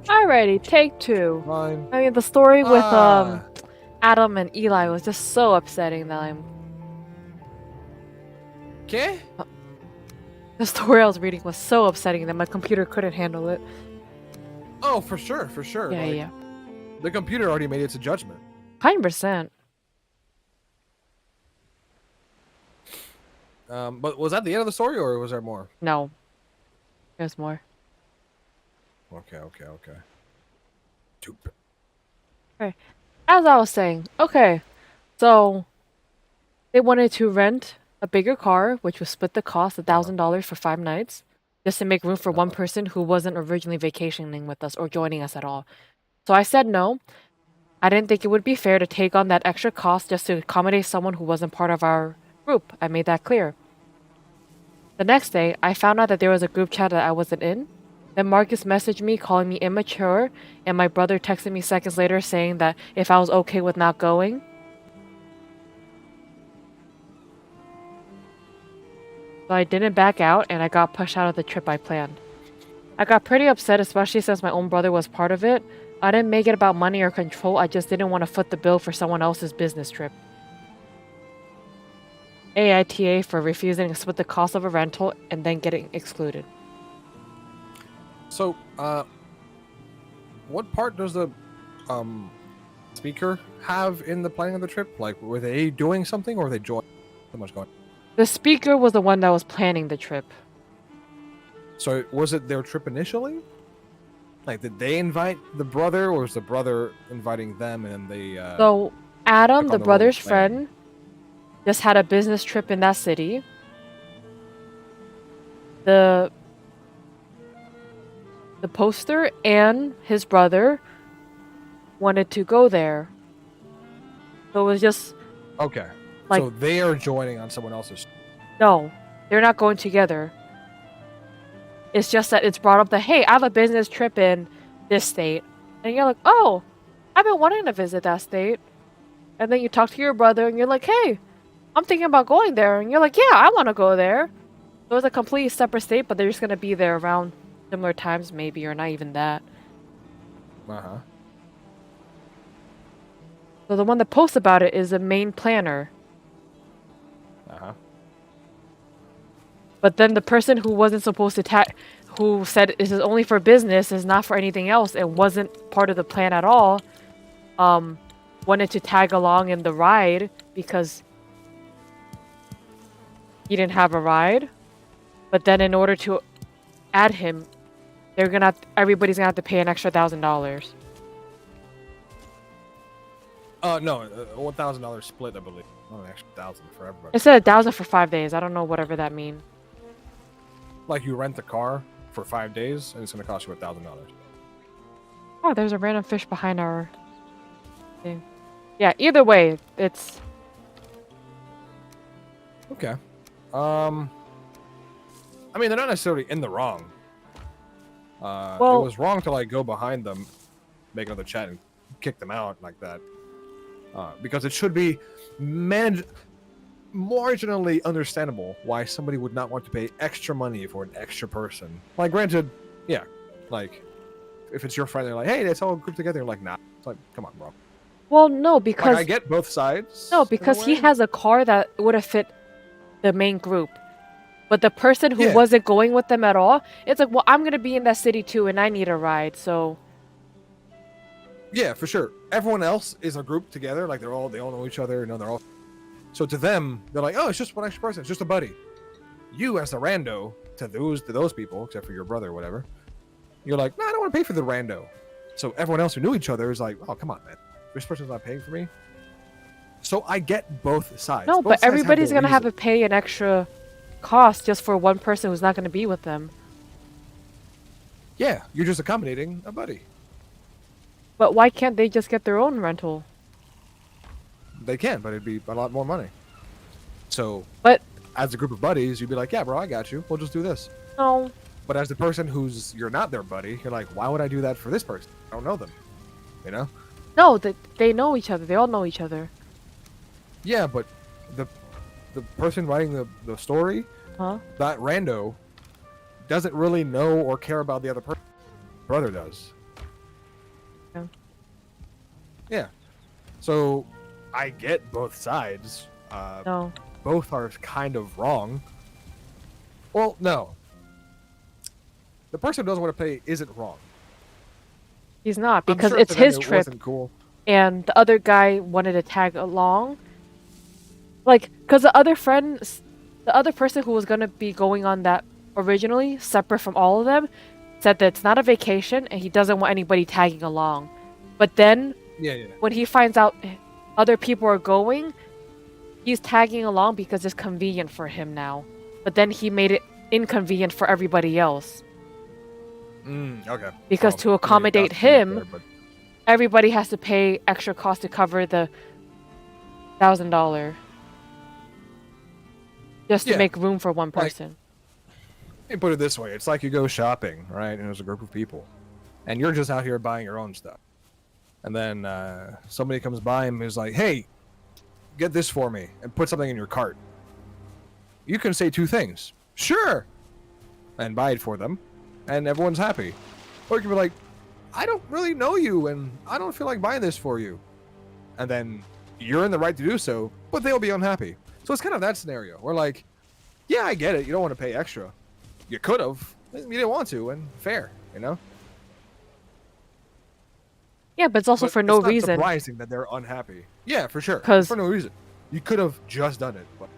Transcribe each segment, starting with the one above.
Alrighty, take two. Fine. I mean, the story with Ah. Adam and Eli was just so upsetting that Okay. the story I was reading was so upsetting that my computer couldn't handle it. Oh, for sure, for sure. Yeah, like, yeah. The computer already made its judgment. 100%. But was that the end of the story, or was there more? No. There's more. Okay. Okay. As I was saying, okay. So, they wanted to rent a bigger car, which would split the cost $1,000 for 5 nights, just to make room for one person who wasn't originally vacationing with us or joining us at all. So I said no. I didn't think it would be fair to take on that extra cost just to accommodate someone who wasn't part of our group. I made that clear. The next day, I found out that there was a group chat that I wasn't in. Then Marcus messaged me calling me immature, and my brother texted me seconds later saying that if I was okay with not going. So I didn't back out, and I got pushed out of the trip I planned. I got pretty upset, especially since my own brother was part of it. I didn't make it about money or control, I just didn't want to foot the bill for someone else's business trip. AITA for refusing to split the cost of a rental and then getting excluded. So, what part does the speaker have in the planning of the trip? Like, were they doing something, or were they joining? So much going. The speaker was the one that was planning the trip. So, was it their trip initially? Like, did they invite the brother, or was the brother inviting them, and they? So Adam, took the on the brother's role of planning? friend, just had a business trip in that city. The poster and his brother wanted to go there. So it was just Okay. like, So they are joining on someone else's. no, they're not going together. It's just that it's brought up that, hey, I have a business trip in this state. And you're like, oh, I've been wanting to visit that state. And then you talk to your brother and you're like, hey, I'm thinking about going there. And you're like, yeah, I want to go there. So it's a completely separate state, but they're just going to be there around similar times, maybe, or not even that. Uh-huh. So the one that posts about it is the main planner. Uh-huh. But then the person who wasn't supposed to who said this is only for business, is not for anything else, and wasn't part of the plan at all, wanted to tag along in the ride because he didn't have a ride. But then in order to add him, everybody's gonna have to pay an extra $1,000. No, $1,000 split, I believe. Not an extra 1,000 for everybody. It said 1,000 for 5 days. I don't know whatever that means. Like, you rent the car for 5 days, and it's going to cost you $1,000. Oh, there's a random fish behind our thing. Yeah, either way, it's... Okay. I mean, they're not necessarily in the wrong. It was wrong to, like, go behind them, make another chat, and kick them out like that. Because it should be marginally understandable why somebody would not want to pay extra money for an extra person. Like, granted, yeah, like, if it's your friend, they're like, hey, let's all group together. You're like, nah. It's like, come on, bro. Well, no, because... Like, I get both sides. No, because he has a car that would have fit the main group. But the person who wasn't going with them at all, it's like, well, I'm going to be in that city too, and I need a ride, so... Yeah, for sure. Everyone else is a group together. Like, they all know each other. They're all... So to them, they're like, oh, it's just one extra person. It's just a buddy. You, as the rando, to those people, except for your brother or whatever, you're like, no, I don't want to pay for the rando. So everyone else who knew each other is like, oh, come on, man. This person's not paying for me. So I get both sides. No, both but sides everybody's going to have reason. to pay an extra cost just for one person who's not going to be with them. Yeah, you're just accommodating a buddy. But why can't they just get their own rental? They can, but it'd be a lot more money. So, but as a group of buddies, you'd be like, yeah, bro, I got you. We'll just do this. No. But as the person you're not their buddy, you're like, why would I do that for this person? I don't know them. You know? No, they know each other. They all know each other. Yeah, but the person writing the story, that rando, doesn't really know or care about the other person. Brother does. Yeah. So I get both sides. No, Both are kind of wrong. Well, no. The person who doesn't want to pay isn't wrong. he's not I'm because sure it's to them his it trip, wasn't cool. and the other guy wanted to tag along. Like, cause the other person who was gonna be going on that originally, separate from all of them, said that it's not a vacation and he doesn't want anybody tagging along. But then Yeah, yeah. when he finds out other people are going, he's tagging along because it's convenient for him now. But then he made it inconvenient for everybody else Okay. because Well, to I mean, accommodate that's pretty him, fair, but everybody has to pay extra cost to cover the $1,000 just to yeah. make room for one Like, person. let me put it this way: it's like you go shopping, right? And there's a group of people, and you're just out here buying your own stuff, and then somebody comes by and is like, "Hey, get this for me," and put something in your cart. You can say two things: "Sure," and buy it for them, and everyone's happy. Or you can be like, "I don't really know you, and I don't feel like buying this for you," and then you're in the right to do so, but they'll be unhappy. So it's kind of that scenario where, like, yeah, I get it. You don't want to pay extra. You could have. You didn't want to, and fair, you know. Yeah, but it's also But for no it's not reason. surprising that they're unhappy. Yeah, for sure. Because For no reason. You could have just done it. But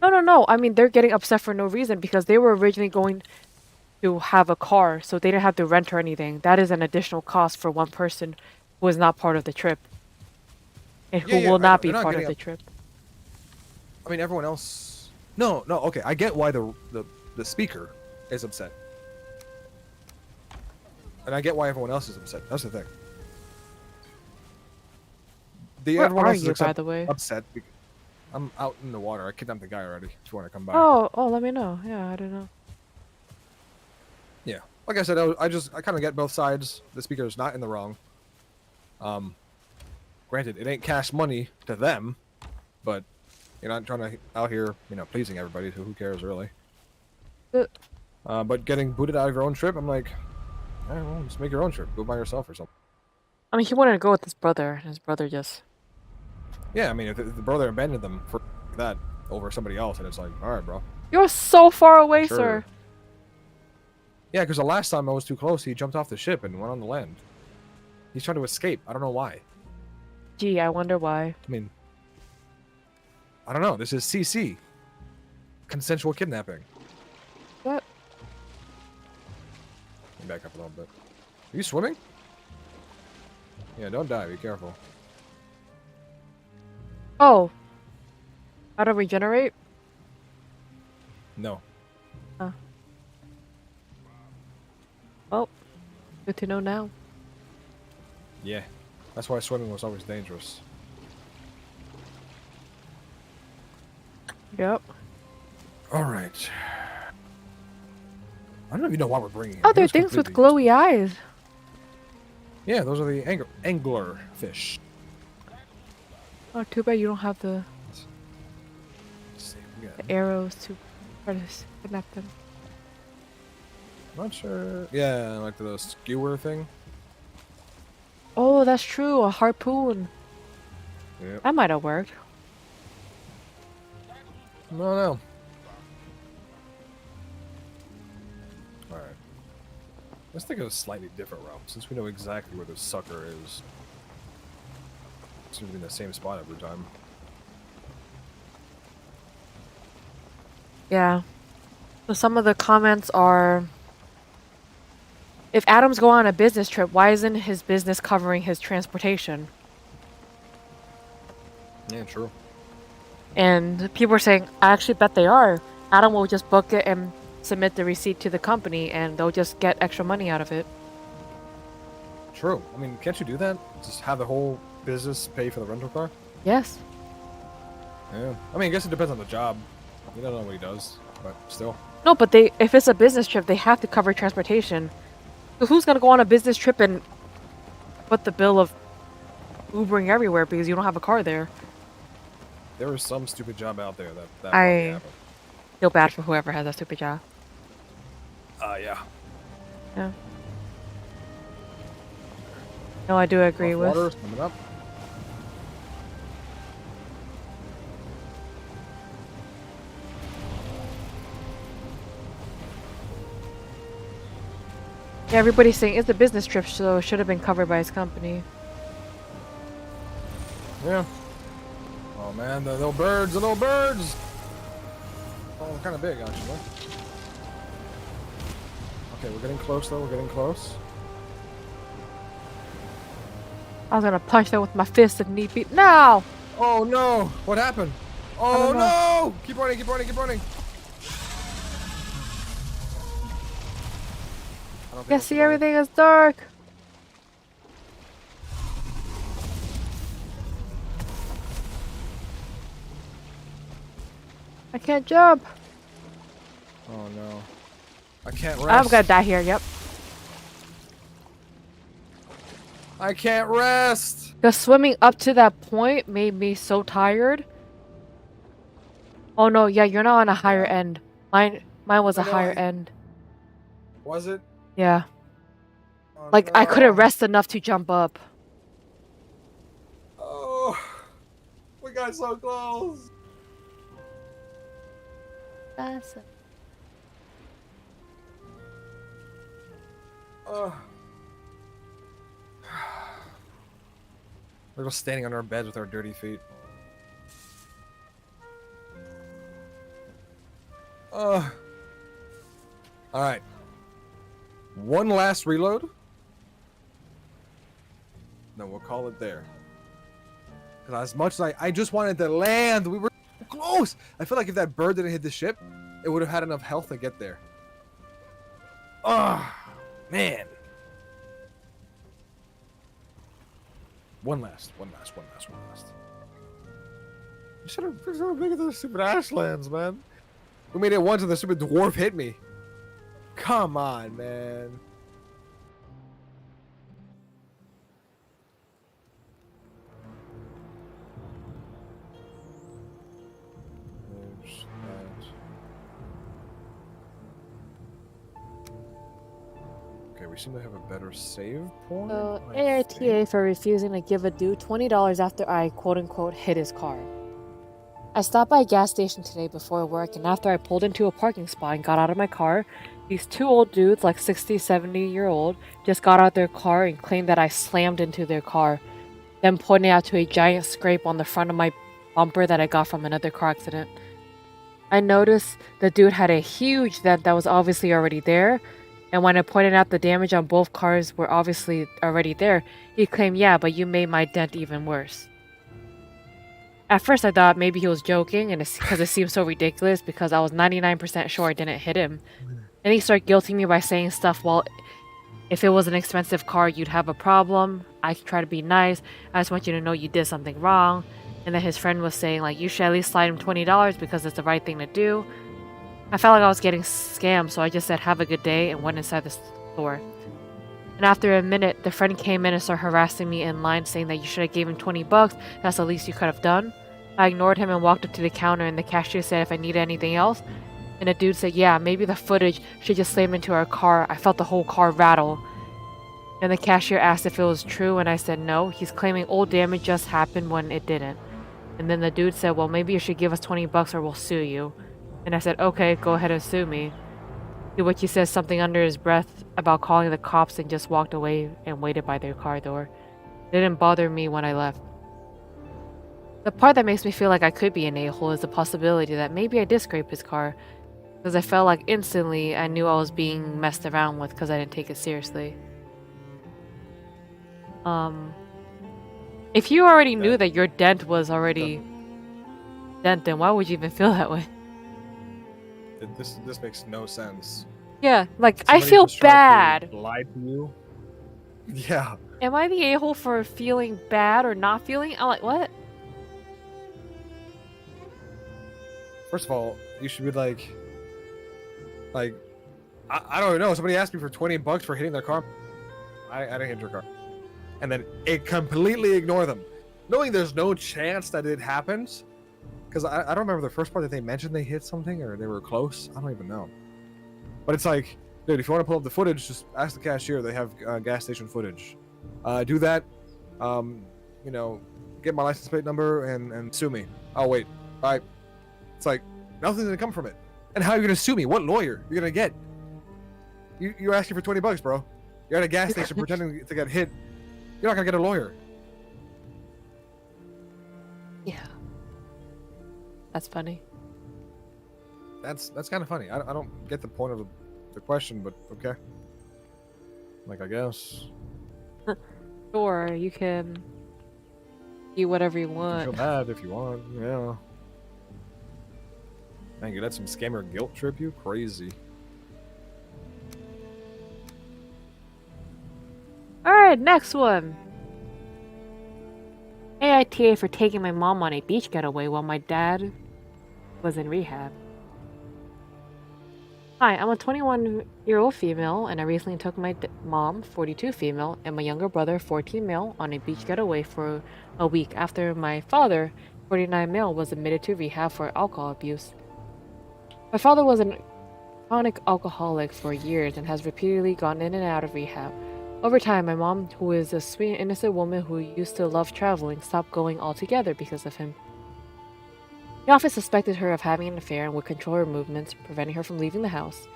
no. I mean, they're getting upset for no reason because they were originally going to have a car, so they didn't have to rent or anything. That is an additional cost for one person who is not part of the trip and yeah, who yeah, will I not know. be They're not part of getting the up. trip. I mean, everyone else. No, no. Okay, I get why the speaker is upset, and I get why everyone else is upset. That's the thing. Where Everyone are else is you, by the way? upset. I'm out in the water. I kidnapped the guy already. If you want to come by. Oh, let me know. Yeah, I don't know. Yeah. Like I said, I kind of get both sides. The speaker is not in the wrong. Um, granted, it ain't cash money to them, but you're not trying to out here, pleasing everybody. So who cares really? But getting booted out of your own trip, I'm like, I don't know, just make your own trip. Go by yourself or something. I mean, he wanted to go with his brother, and his brother just. Yeah, I mean, if the brother abandoned them for that over somebody else, and it's like, all right, bro. You're so far away, Sure. sir. Yeah, because the last time I was too close, he jumped off the ship and went on the land. He's trying to escape. I don't know why. Gee, I wonder why. I mean, I don't know. This is CC. Consensual kidnapping. What? Let me back up a little bit. Are you swimming? Yeah, don't die. Be careful. Oh. How to regenerate? No. Huh. Well, good to know now. Yeah. That's why swimming was always dangerous. Yep. All right. I don't even know why we're bringing him. Oh, He they're was things with completely glowy eyes. Yeah, those are the angler fish. Oh, too bad you don't have the Let's see. We got, arrows to try to kidnap them. not sure. Yeah, like the skewer thing. Oh, that's true. A harpoon. Yeah. That might have worked. No. All right. Let's think of a slightly different route, since we know exactly where the sucker is. Seems to be in the same spot every time. Yeah. So some of the comments are, if Adam's going on a business trip, why isn't his business covering his transportation? Yeah, true. And people are saying, I actually bet they are. Adam will just book it and submit the receipt to the company, and they'll just get extra money out of it. True. I mean, can't you do that? Just have the whole business pay for the rental car? Yes. Yeah. I mean, I guess it depends on the job. You don't know what he does, but still. No, but if it's a business trip, they have to cover transportation. So who's gonna go on a business trip and put the bill of Ubering everywhere because you don't have a car there? There is some stupid job out there that probably I happened. feel bad for whoever has that stupid job. Yeah. Yeah. No, I do agree Off with. water, coming up. Everybody's saying it's a business trip, so it should have been covered by his company. Yeah. Oh man, the little birds, the little birds! Oh, kind of big actually. Okay, we're getting close though, we're getting close. I was gonna punch them with my fist if need be. No! Oh no! What happened? Oh no! Keep running, keep running, keep running! Yeah, see, everything is dark. I can't jump. Oh no. I can't rest. I'm gonna die here, yep. I can't rest! The swimming up to that point made me so tired. Oh no, yeah, you're not on a higher end. Mine was a higher end. Was it? Yeah. Oh, Like, no. I couldn't rest enough to jump up. Oh, we got so close. That's it. We're just standing under our beds with our dirty feet. Alright. One last reload. No, we'll call it there. Because as much as I just wanted to land, we were close. I feel like if that bird didn't hit the ship, it would have had enough health to get there. Oh, man. One last. We should have made it to the stupid Ashlands, man. We made it once and the stupid dwarf hit me. Come on, man. There's that. Okay, we seem to have a better save point. So, I AITA think. for refusing to give a dude $20 after I quote-unquote hit his car. I stopped by a gas station today before work, and after I pulled into a parking spot and got out of my car, these two old dudes, like 60, 70-year-old, just got out their car and claimed that I slammed into their car, then pointing out to a giant scrape on the front of my bumper that I got from another car accident. I noticed the dude had a huge dent that was obviously already there, and when I pointed out the damage on both cars were obviously already there, he claimed, yeah, but you made my dent even worse. At first I thought maybe he was joking, and because it seemed so ridiculous because I was 99% sure I didn't hit him. And he started guilting me by saying stuff, well, if it was an expensive car, you'd have a problem. I try to be nice. I just want you to know you did something wrong. And then his friend was saying, like, you should at least slide him $20 because it's the right thing to do. I felt like I was getting scammed, so I just said, have a good day, and went inside the store. And after a minute, the friend came in and started harassing me in line, saying that you should have gave him $20. That's the least you could have done. I ignored him and walked up to the counter, and the cashier said if I needed anything else. And the dude said, yeah, maybe the footage should just slam into our car. I felt the whole car rattle. And the cashier asked if it was true, and I said no. He's claiming old damage just happened when it didn't. And then the dude said, well, maybe you should give us $20 or we'll sue you. And I said, okay, go ahead and sue me. To which he says something under his breath about calling the cops and just walked away and waited by their car door. It didn't bother me when I left. The part that makes me feel like I could be an a-hole is the possibility that maybe I did scrape his car. Because I felt like instantly I knew I was being messed around with because I didn't take it seriously. If you already knew that your dent was already dent, then why would you even feel that way? This makes no sense. Yeah, like, Somebody I feel just tried to bad. lie to you. Yeah. Am I the a-hole for feeling bad or not feeling? I'm like, what? First of all, you should be like, I don't know. Somebody asked me for $20 for hitting their car. I didn't hit your car. And then it completely ignore them, knowing there's no chance that it happens. Because I don't remember the first part that they mentioned they hit something or they were close. I don't even know. But it's like, dude, if you want to pull up the footage, just ask the cashier. They have gas station footage. Do that. You know, get my license plate number and sue me. Oh wait, bye. It's like nothing's gonna come from it. And how are you gonna sue me? What lawyer you're gonna get? You're asking for $20, bro. You're at a gas station pretending to get hit. You're not gonna get a lawyer. Yeah. That's funny. That's kind of funny. I don't get the point of the question, but okay. Like, I guess. Sure, you can do whatever you You want. feel bad if you want, yeah. Man, you let some scammer guilt trip you? Crazy. Alright, next one. AITA for taking my mom on a beach getaway while my dad was in rehab. Hi, I'm a 21-year-old female, and I recently took my mom, 42 female, and my younger brother, 14 male, on a beach getaway for a week after my father, 49 male, was admitted to rehab for alcohol abuse. My father was an chronic alcoholic for years and has repeatedly gone in and out of rehab. Over time, my mom, who is a sweet, innocent woman who used to love traveling, stopped going altogether because of him. The office suspected her of having an affair and would control her movements, preventing her from leaving the house.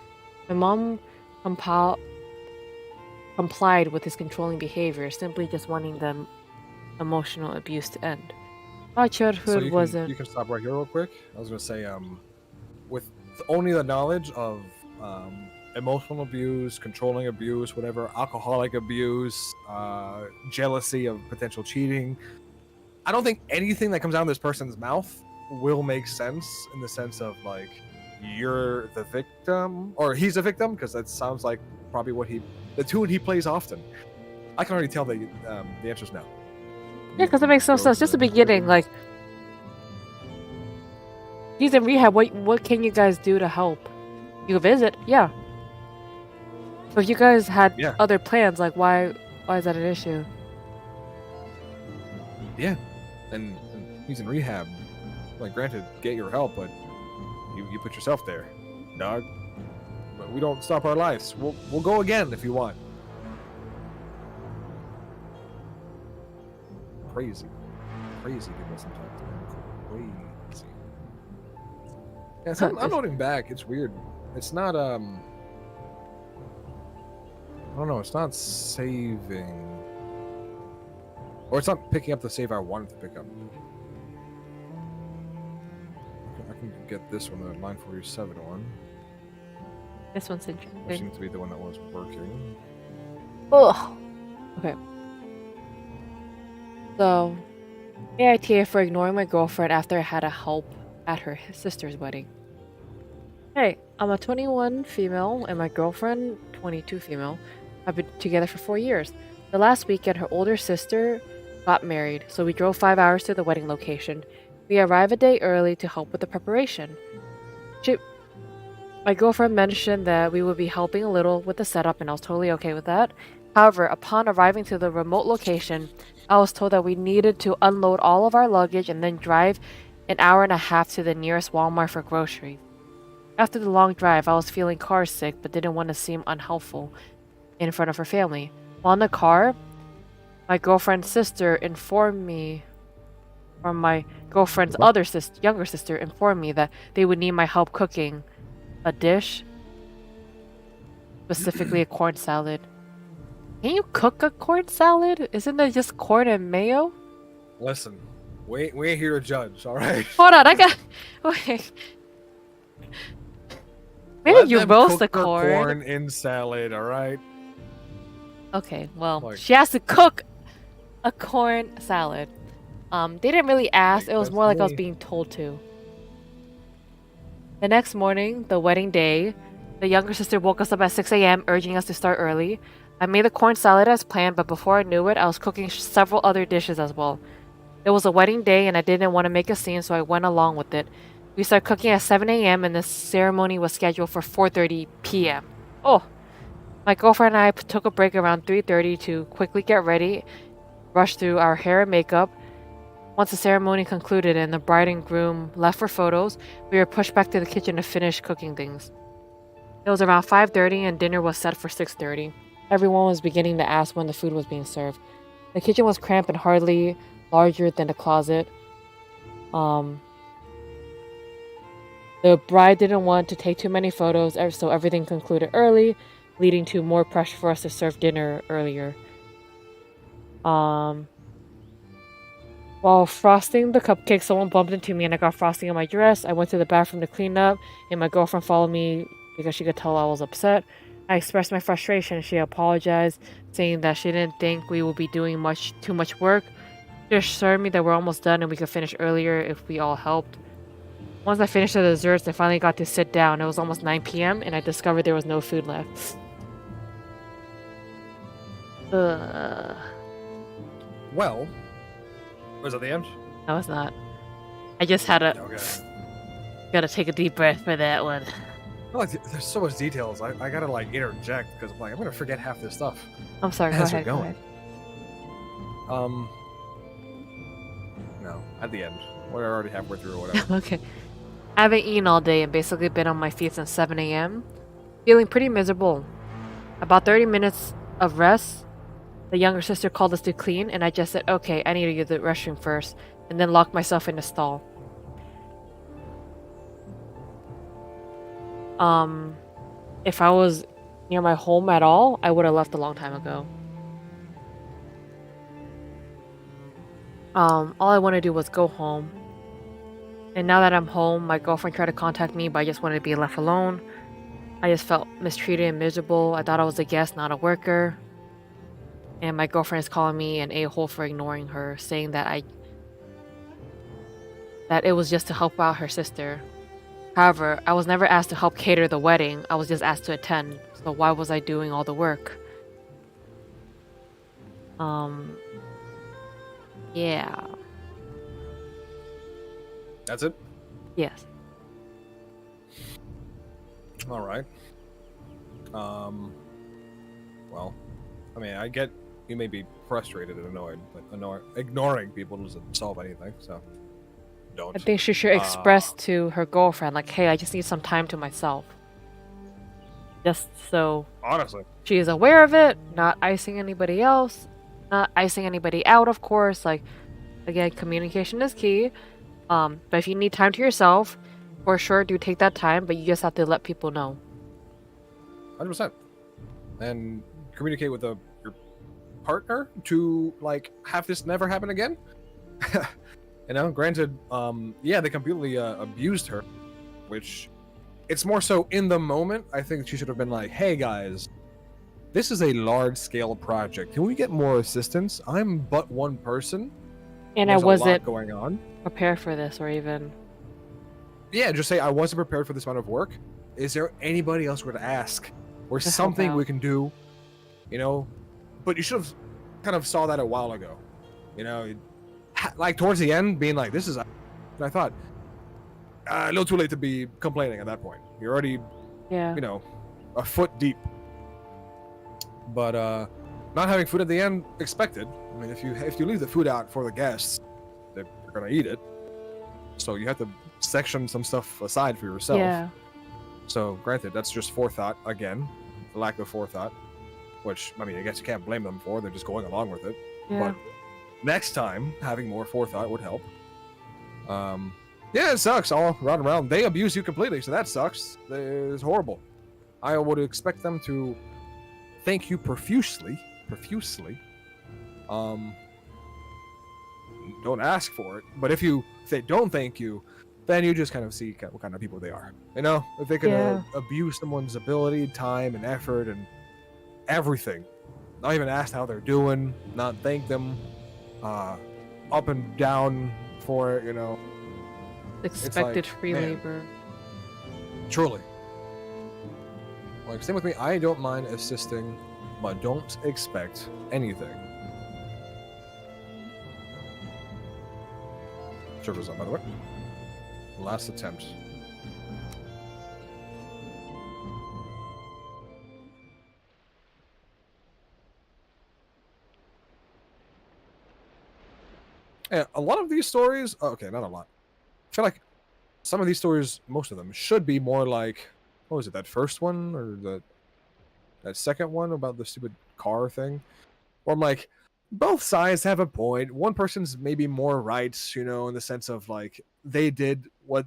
My mom complied with his controlling behavior, simply just wanting the emotional abuse to end. My childhood wasn't... You can stop right here real quick. I was gonna say, with only the knowledge of emotional abuse, controlling abuse, whatever, alcoholic abuse, jealousy of potential cheating, I don't think anything that comes out of this person's mouth will make sense in the sense of, like, you're the victim, or he's a victim, because that sounds like probably what the tune he plays often. I can already tell the answer's no. Yeah, because it makes no sense. Just the beginning, like, he's in rehab. What can you guys do to help? You visit, yeah. But if you guys had other plans, like, why is that an issue? Yeah, and he's in rehab. Like, granted, get your help, but you put yourself there, dog. But we don't stop our lives. We'll go again if you want. Crazy people sometimes. Crazy. Yeah, so I'm noting back. It's weird. It's not I don't know. It's not saving, or it's not picking up the save I wanted to pick up. I can get this one, the line 47 one. This one's interesting. Which seems to be the one that was working. Ugh. Okay. So, AITA for ignoring my girlfriend after I had a help at her sister's wedding. Hey, I'm a 21 female and my girlfriend, 22 female, have been together for 4 years. The last weekend, her older sister got married, so we drove 5 hours to the wedding location. We arrived a day early to help with the preparation. My girlfriend mentioned that we would be helping a little with the setup, and I was totally okay with that. However, upon arriving to the remote location, I was told that we needed to unload all of our luggage and then drive an hour and a half to the nearest Walmart for groceries. After the long drive, I was feeling car sick but didn't want to seem unhelpful in front of her family. While in the car, my girlfriend's sister informed me, or my girlfriend's younger sister informed me that they would need my help cooking a dish, specifically a corn salad. Can you cook a corn salad? Isn't it just corn and mayo? Listen, we ain't here to judge, all right? Hold on, wait. Maybe you roast the corn in salad, all right? Okay, well, she has to cook a corn salad. They didn't really ask. It was more like I was being told to. The next morning, the wedding day, the younger sister woke us up at 6 a.m., urging us to start early. I made the corn salad as planned, but before I knew it, I was cooking several other dishes as well. It was a wedding day, and I didn't want to make a scene, so I went along with it. We started cooking at 7 a.m., and the ceremony was scheduled for 4:30 p.m. Oh! My girlfriend and I took a break around 3:30 to quickly get ready, rush through our hair and makeup. Once the ceremony concluded and the bride and groom left for photos, we were pushed back to the kitchen to finish cooking things. It was around 5:30 and dinner was set for 6:30. Everyone was beginning to ask when the food was being served. The kitchen was cramped and hardly larger than a closet. The bride didn't want to take too many photos, so everything concluded early. leading to more pressure for us to serve dinner earlier. While frosting the cupcake, someone bumped into me and I got frosting on my dress. I went to the bathroom to clean up, and my girlfriend followed me because she could tell I was upset. I expressed my frustration. She apologized, saying that she didn't think we would be doing too much work. She assured me that we're almost done and we could finish earlier if we all helped. Once I finished the desserts, I finally got to sit down. It was almost 9 p.m. and I discovered there was no food left. Ugh. Well, was that the end? No, it's not. I just had to gotta take a deep breath for that one. There's so much details. I gotta like interject because I'm gonna forget half this stuff. I'm sorry. As Go we're ahead. Go going. ahead. No, at the end. We're already halfway through or whatever. Okay. I haven't eaten all day and basically been on my feet since 7 a.m. Feeling pretty miserable. About 30 minutes of rest, the younger sister called us to clean, and I just said, okay, I need to use the restroom first, and then locked myself in the stall. If I was near my home at all, I would have left a long time ago. All I want to do was go home. And now that I'm home, my girlfriend tried to contact me, but I just wanted to be left alone. I just felt mistreated and miserable. I thought I was a guest, not a worker. And my girlfriend is calling me an a-hole for ignoring her, saying that it was just to help out her sister. However, I was never asked to help cater the wedding. I was just asked to attend. So why was I doing all the work? Yeah. That's it? Yes. All right. Well, I mean, I get you may be frustrated and annoyed, but ignoring people doesn't solve anything, so don't. I think she should express to her girlfriend, like, hey, I just need some time to myself. Just so Honestly, she is aware of it, not icing anybody else, not icing anybody out, of course. Like, again, communication is key. But if you need time to yourself, for sure, do take that time, but you just have to let people know. 100%. And communicate with your partner to, like, have this never happen again. You know, granted, yeah, they completely abused her, which it's more so in the moment. I think she should have been like, hey, guys, this is a large-scale project. Can we get more assistance? I'm but one person. And There's I wasn't a lot going on. prepared for this, or even... Yeah, just say, I wasn't prepared for this amount of work. Is there anybody else we're to ask? Or To help something we out. can do? You know? But you should have kind of saw that a while ago. You know? Like, towards the end, being like, this is... And I thought, a little too late to be complaining at that point. You're already, Yeah. you know, a foot deep. But, not having food at the end, expected. I mean, if you leave the food out for the guests, they're gonna eat it. So you have to section some stuff aside for yourself. Yeah. So, granted, that's just forethought again, lack of forethought, which I mean, I guess you can't blame them for. They're just going along with it. Yeah. But next time, having more forethought would help. Yeah, it sucks all around. They abuse you completely, so that sucks. It's horrible. I would expect them to thank you profusely. Don't ask for it, but if they don't thank you, then you just kind of see what kind of people they are. You know, if they can abuse someone's ability, time, and effort, and everything, not even ask how they're doing, not thank them, up and down for it, you know. Expected like, free man. labor. Truly. Like, same with me, I don't mind assisting, but don't expect anything. Server's up, by the way. Last attempt. Yeah, a lot of these stories... okay, not a lot. I feel like some of these stories, most of them, should be more like... what was it, that first one? Or that second one about the stupid car thing? Where I'm like, both sides have a point. One person's maybe more right, you know, in the sense of, like, they did what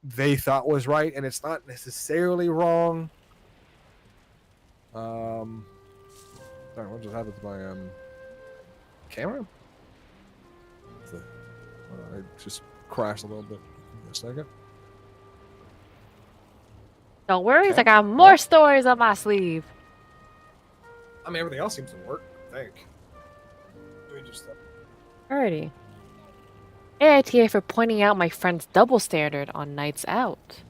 they thought was right, and it's not necessarily wrong. Sorry, what just happened to my camera? I just crashed a little bit. Give me a second. Don't worry, Okay. I got more stories up my sleeve. I mean, everything else seems to work, I think. Let me just... Alrighty. AITA for pointing out my friend's double standard on nights out.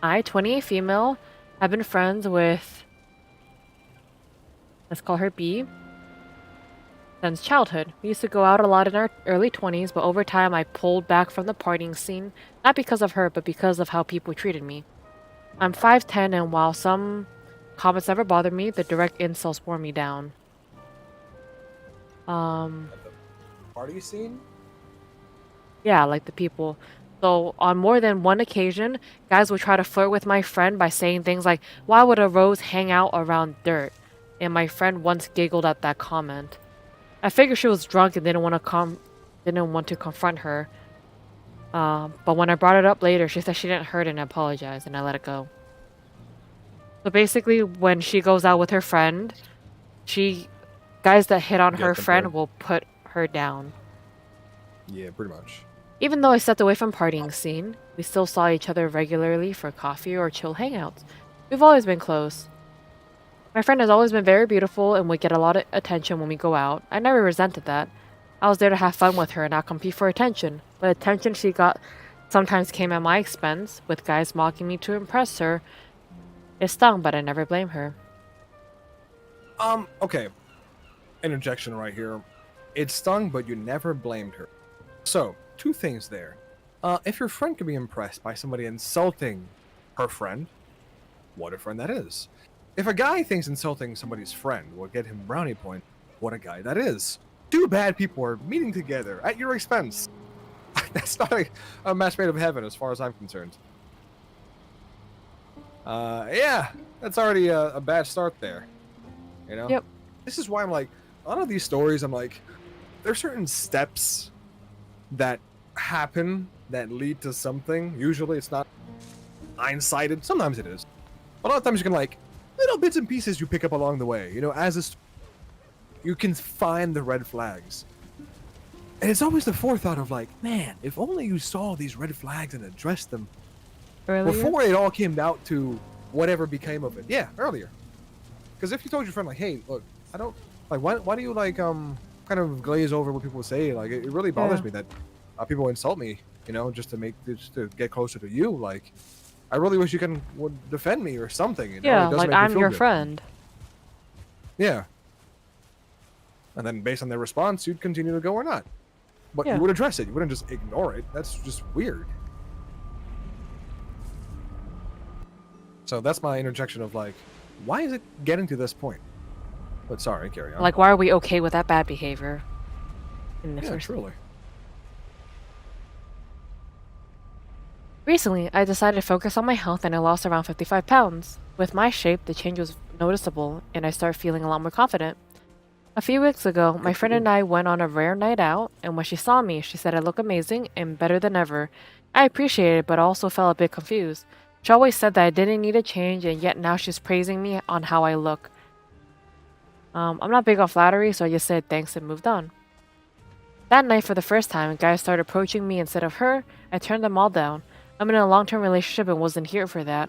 I, 28 female, have been friends with, let's call her B, since childhood. We used to go out a lot in our early 20s, but over time I pulled back from the partying scene, not because of her, but because of how people treated me. I'm 5'10", and while some comments never bothered me, the direct insults wore me down. At the party scene? Yeah, like the people. So on more than one occasion, guys would try to flirt with my friend by saying things like, "Why would a rose hang out around dirt?" And my friend once giggled at that comment. I figured she was drunk and didn't want to confront her. But when I brought it up later, she said she didn't hurt and apologized, and I let it go. So basically, when she goes out with her friend, guys that hit on her friend will put her down. Yeah, pretty much. Even though I stepped away from partying scene, we still saw each other regularly for coffee or chill hangouts. We've always been close. My friend has always been very beautiful and would get a lot of attention when we go out. I never resented that. I was there to have fun with her and not compete for attention, but attention she got sometimes came at my expense, with guys mocking me to impress her. It stung, but I never blame her. Okay. Interjection right here. It stung, but you never blamed her. So, two things there. If your friend can be impressed by somebody insulting her friend, what a friend that is. If a guy thinks insulting somebody's friend will get him brownie point, what a guy that is. Two bad people are meeting together at your expense. That's not a match made of heaven as far as I'm concerned. Yeah, that's already a bad start there. You know? Yep. This is why I'm like, a lot of these stories, I'm like, there's certain steps that happen that lead to something. Usually it's not blindsided. Sometimes it is. A lot of times you can like, little bits and pieces you pick up along the way. You know, as this, you can find the red flags. And it's always the forethought of like, man, if only you saw these red flags and addressed them Earlier? before it all came out to whatever became of it. Yeah, earlier. Because if you told your friend like, hey, look, I don't like why do you like kind of glaze over what people say? Like it really bothers me that people insult me, you know, just to get closer to you. Like I really wish you would defend me or something. You know? Yeah, It doesn't like make me I'm feel your good. friend. Yeah. And then based on their response, you'd continue to go or not. But Yeah. you would address it. You wouldn't just ignore it. That's just weird. So that's my interjection of like, why is it getting to this point? But sorry, carry on. Like, why are we okay with that bad behavior? In the Yeah, first truly. Recently, I decided to focus on my health and I lost around 55 pounds. With my shape, the change was noticeable and I started feeling a lot more confident. A few weeks ago, my friend and I went on a rare night out, and when she saw me, she said I look amazing and better than ever. I appreciated it, but also felt a bit confused. She always said that I didn't need a change, and yet now she's praising me on how I look. I'm not big on flattery, so I just said thanks and moved on. That night, for the first time, guys started approaching me instead of her. I turned them all down. I'm in a long-term relationship and wasn't here for that.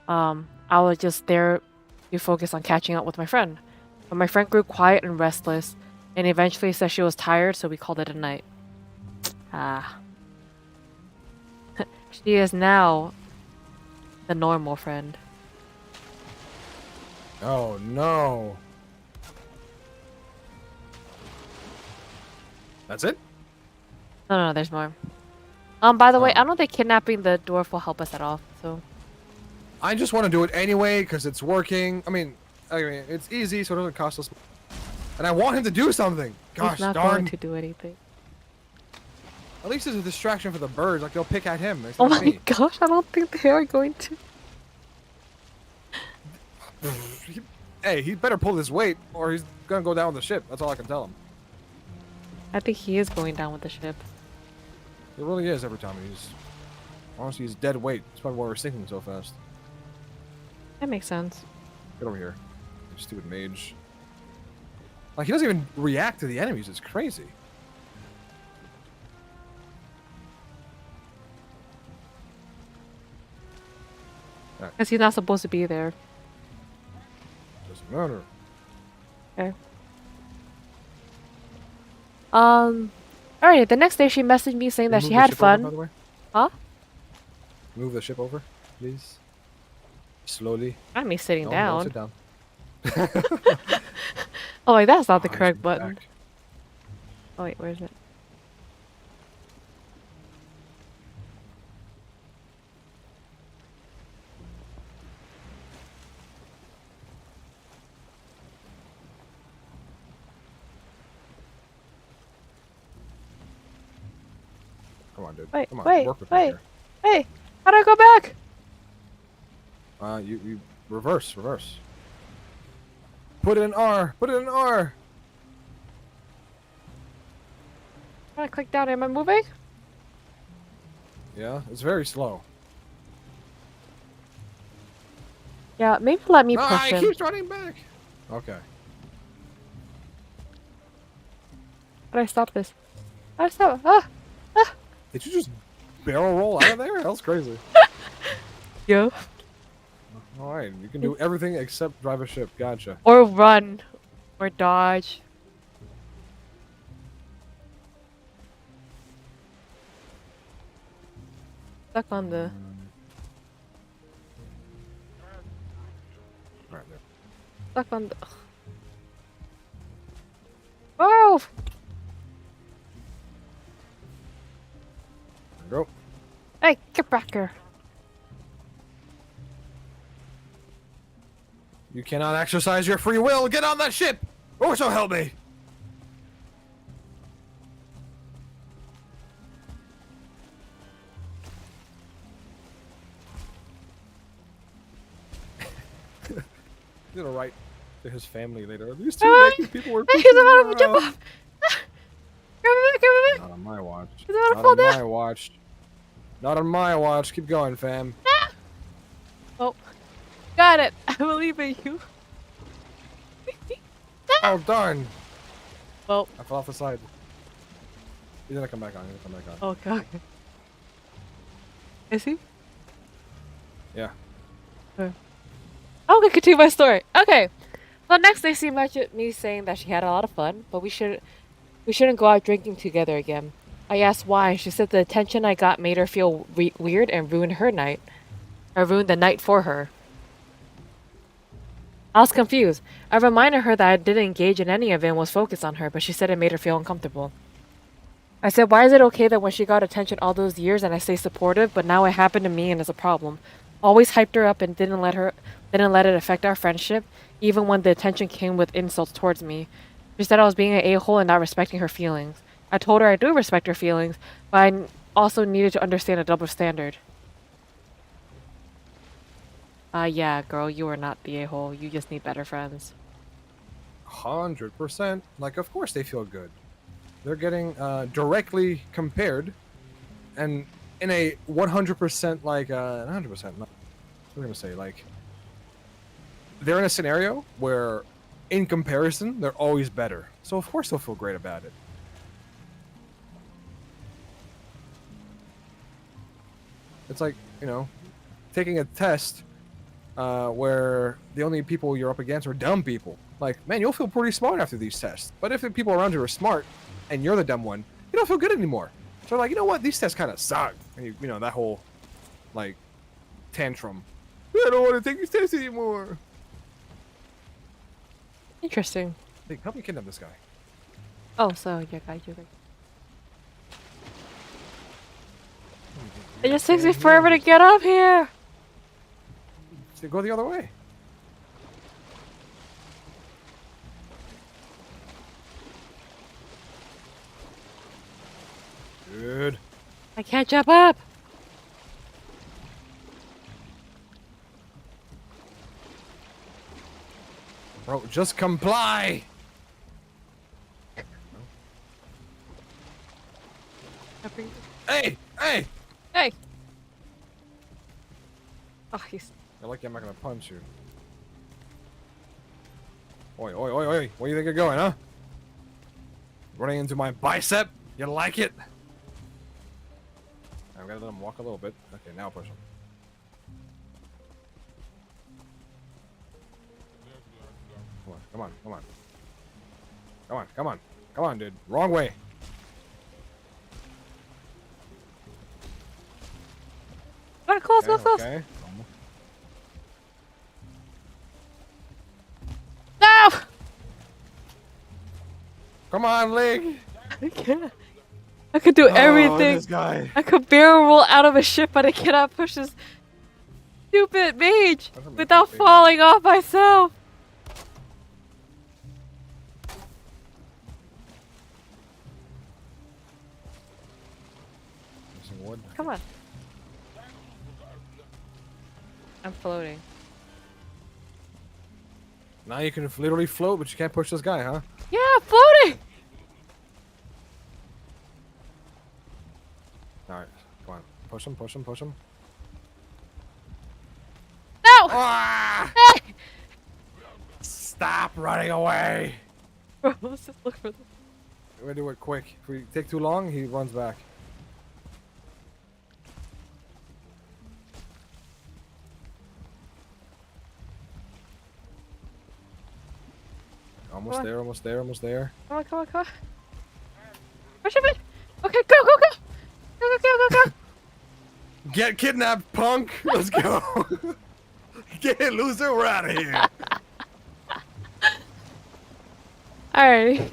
I was just there to focus on catching up with my friend. But my friend grew quiet and restless, and eventually said she was tired, so we called it a night. Ah. She is now the normal friend. Oh no. That's it? No, there's more. By the way, Oh. I don't think kidnapping the dwarf will help us at all, so... I just want to do it anyway because it's working. I mean, it's easy, so it doesn't cost us. And I want him to do something. Gosh He's not darn. going to do anything. At least it's a distraction for the birds. Like they'll pick at him. Oh instead of my me. gosh, I don't think they are going to. Hey, he better pull his weight or he's gonna go down with the ship. That's all I can tell him. I think he is going down with the ship. It really is every time. Honestly, he's dead weight. That's probably why we're sinking so fast. That makes sense. Get over here. You stupid mage. Like, he doesn't even react to the enemies. It's crazy. Because he's not supposed to be there. Doesn't matter. Okay. Alright, the next day she messaged me saying that she had fun. Over, by the way? Huh? Move the ship over, please. Slowly. Not me sitting No, down. sit down. Oh, wait, that's not the he's correct button. back. Oh, wait, where is it? Come on, dude. Wait, Come on, wait, work with me wait. here. Hey, how do I go back? You reverse. Put it in R. Put it in R. I click down. Am I moving? Yeah, it's very slow. Yeah, maybe let me No, push he him. keeps running back. Okay. How do I stop this? How do I stop? Ah! Did you just barrel roll out of there? That was crazy. Yo. All right, you can do everything except drive a ship. Gotcha. Or run. Or dodge. Stuck on the... All right, there. Stuck on the... Oh! There we go. Hey, get back here. You cannot exercise your free will. Get on that ship, or so help me. He's gonna write to his family later. These two naked people were. Hey, he's about to jump off! Come back! Not on my watch. He's about to Not fall on down! my watch. Not on my watch. Keep going, fam. Oh, got it. I believe in you. Oh darn! Well, I fell off the side. He's gonna come back on. He's gonna come back on. okay, okay. Is he? Yeah. I'm gonna continue my story. Okay. Well, next day she messaged me saying that she had a lot of fun, but we shouldn't go out drinking together again. I asked why, and she said the attention I got made her feel weird and ruined her night. Or ruined the night for her. I was confused. I reminded her that I didn't engage in any of it and was focused on her, but she said it made her feel uncomfortable. I said, why is it okay that when she got attention all those years and I stay supportive, but now it happened to me and it's a problem? Always hyped her up and didn't let it affect our friendship, even when the attention came with insults towards me. She said I was being an a-hole and not respecting her feelings. I told her I do respect her feelings, but I also needed to understand a double standard. Yeah, girl, you are not the a-hole. You just need better friends. 100%. Like, of course they feel good. They're getting directly compared, and in a 100% like 100%. What am I gonna say? Like, they're in a scenario where, in comparison, they're always better. So of course they'll feel great about it. It's like, you know, taking a test where the only people you're up against are dumb people. Like, man, you'll feel pretty smart after these tests. But if the people around you are smart and you're the dumb one, you don't feel good anymore. So like, you know what? These tests kind of suck. And you know, that whole, like, tantrum. I don't want to take these tests anymore. Interesting. Hey, help me kidnap this guy. Oh, so you got you. It just takes me forever to get up here. So go the other way. Good. I can't jump up. Bro, just comply. Hey, hey. Hey. Oh, he's. You're lucky I'm not gonna punch you. Oi, oi, oi, oi. Where do you think you're going, huh? Running into my bicep? You like it? I'm gonna let him walk a little bit. Okay, now push him. Come on, come on, come on. Come on, come on. Come on, dude. Wrong way. Alright, close, Okay, close, close. okay. No! Come on, Lig. I can't. I could do everything. This guy. I could barrel roll out of a ship, but I cannot push this stupid mage without falling off myself. Missing wood. Come on. I'm floating. Now you can literally float, but you can't push this guy, huh? Yeah, floating! Alright, come on. Push him, push him, push him. No! Ah! Hey! Stop running away! Bro, let's just look for this. We're gonna do it quick. If we take too long, he runs back. Almost there, almost there, almost there. Come on, come on, come on. Push him in! Okay, go, go, go! Go, go, go, go, go! Get kidnapped, punk! Let's go! Get it, loser! We're out of here! Alrighty.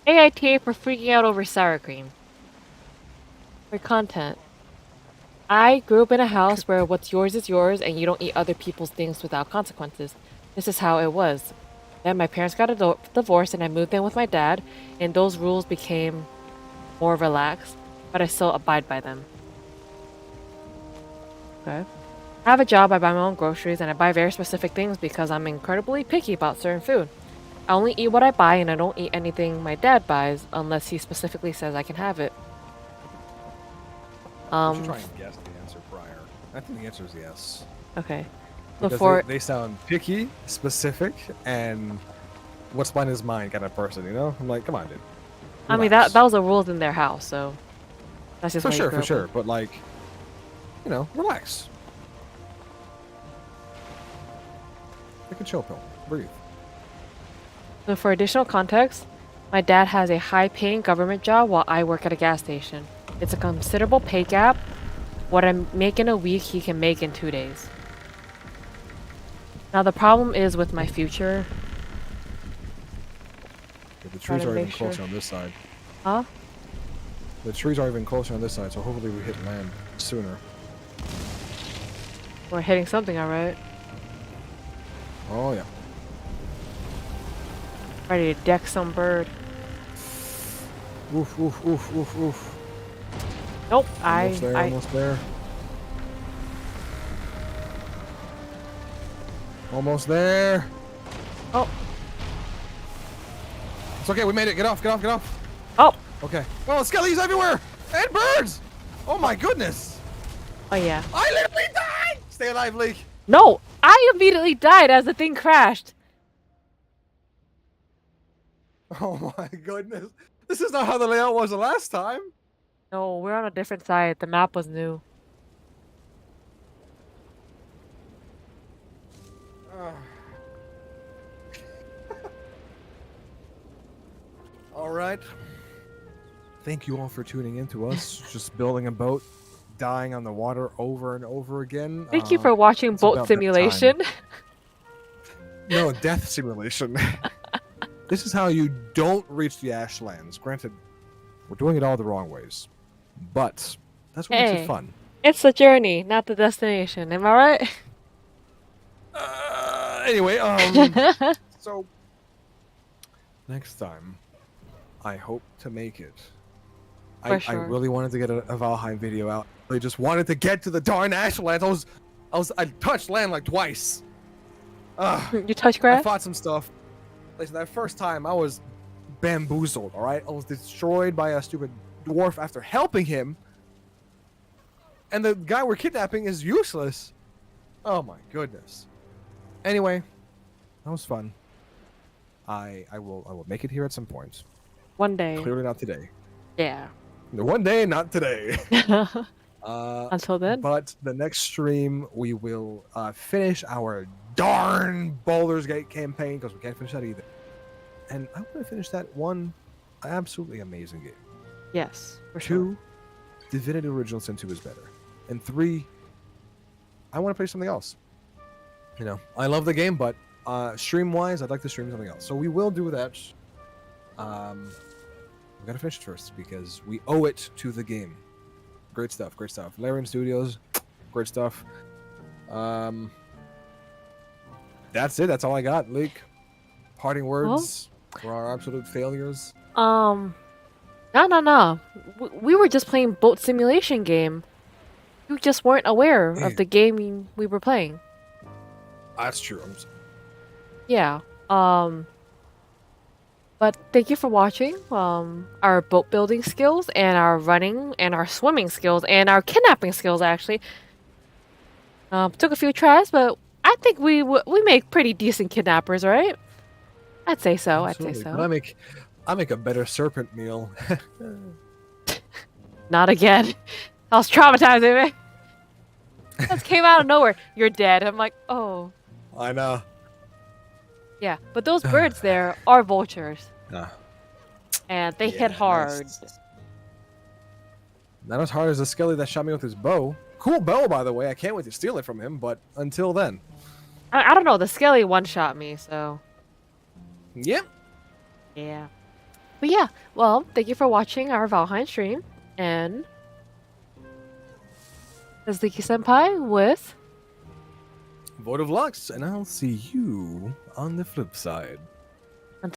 AITA for freaking out over sour cream. For content. I grew up in a house where what's yours is yours and you don't eat other people's things without consequences. This is how it was. Then my parents got a divorce and I moved in with my dad, and those rules became more relaxed, but I still abide by them. Okay. I have a job, I buy my own groceries, and I buy very specific things because I'm incredibly picky about certain food. I only eat what I buy and I don't eat anything my dad buys unless he specifically says I can have it. You should try and guess the answer prior. I think the answer is yes. Okay. Because Before they sound picky, specific, and what's on his mind kind of person, you know? I'm like, come on, dude. I mean Relax. that was the rules in their house, so that's just For how you sure, grew for up sure. with. But like, you know, relax. Take a chill pill. Breathe. So for additional context, my dad has a high-paying government job while I work at a gas station. It's a considerable pay gap. What I make in a week, he can make in 2 days. Now the problem is with my future. Yeah, the Trying trees to are even make sure. closer on this side. Huh? The trees are even closer on this side, so hopefully we hit land sooner. We're hitting something, alright. Oh yeah. Ready to deck some bird. Oof, oof, oof, oof, oof. Nope, Almost there, almost there. Almost there. Oh. It's okay, we made it. Get off, get off, get off. Oh! Okay. Oh, skellies everywhere! And birds! Oh my goodness! Oh yeah. I literally died! Stay alive, Leak. No! I immediately died as the thing crashed! Oh my goodness. This is not how the layout was the last time. No, we're on a different side. The map was new. All right. Thank you all for tuning in to us. Just building a boat, dying on the water over and over again. Thank you for watching it's Boat about that Simulation. No, death simulation. This is how you don't reach the Ashlands. Granted, we're doing it all the wrong ways, but that's what makes Hey. it fun. It's the journey, not the destination. Am I right? Anyway, so next time, I hope to make it. I sure. really wanted to get a Valheim video out. I just wanted to get to the darn Ashlands. I touched land like twice. You touch I grass? fought some stuff. Listen, that first time I was bamboozled. All right, I was destroyed by a stupid dwarf after helping him. and the guy we're kidnapping is useless. Oh my goodness. Anyway, that was fun. I will make it here at some point. One day. Clearly not today. Yeah. One day, not today. Until then. But the next stream we will finish our darn Baldur's Gate campaign because we can't finish that either. And I want to finish that one absolutely amazing game. Yes, for 2, sure. Divinity Original Sin 2 is better. And 3, I want to play something else. You know, I love the game, but stream-wise, I'd like to stream something else. So we will do that. We gotta finish it first because we owe it to the game. Great stuff, great stuff. Larian Studios, great stuff. That's it. That's all I got. Leak. Parting words for our absolute failures. No. We were just playing boat simulation game. You just weren't aware of the game we were playing. That's true. Yeah. But thank you for watching. Our boat building skills and our running and our swimming skills and our kidnapping skills actually. Took a few tries, but I think we make pretty decent kidnappers, right? I'd say so. Absolutely. I'd say so. But I make a better serpent meal. Not again. That was traumatizing me. That came out of nowhere. You're dead. I'm like, oh. I know. Yeah, but those birds there are vultures. Yeah. And they hit hard. Nice. Not as hard as the skelly that shot me with his bow. Cool bow, by the way. I can't wait to steal it from him, but until then. I don't know. The skelly one-shot me, so. Yep. Yeah. But yeah, well, thank you for watching our Valheim stream. And this is Leaky Senpai with VoidofLux, and I'll see you on the flip side.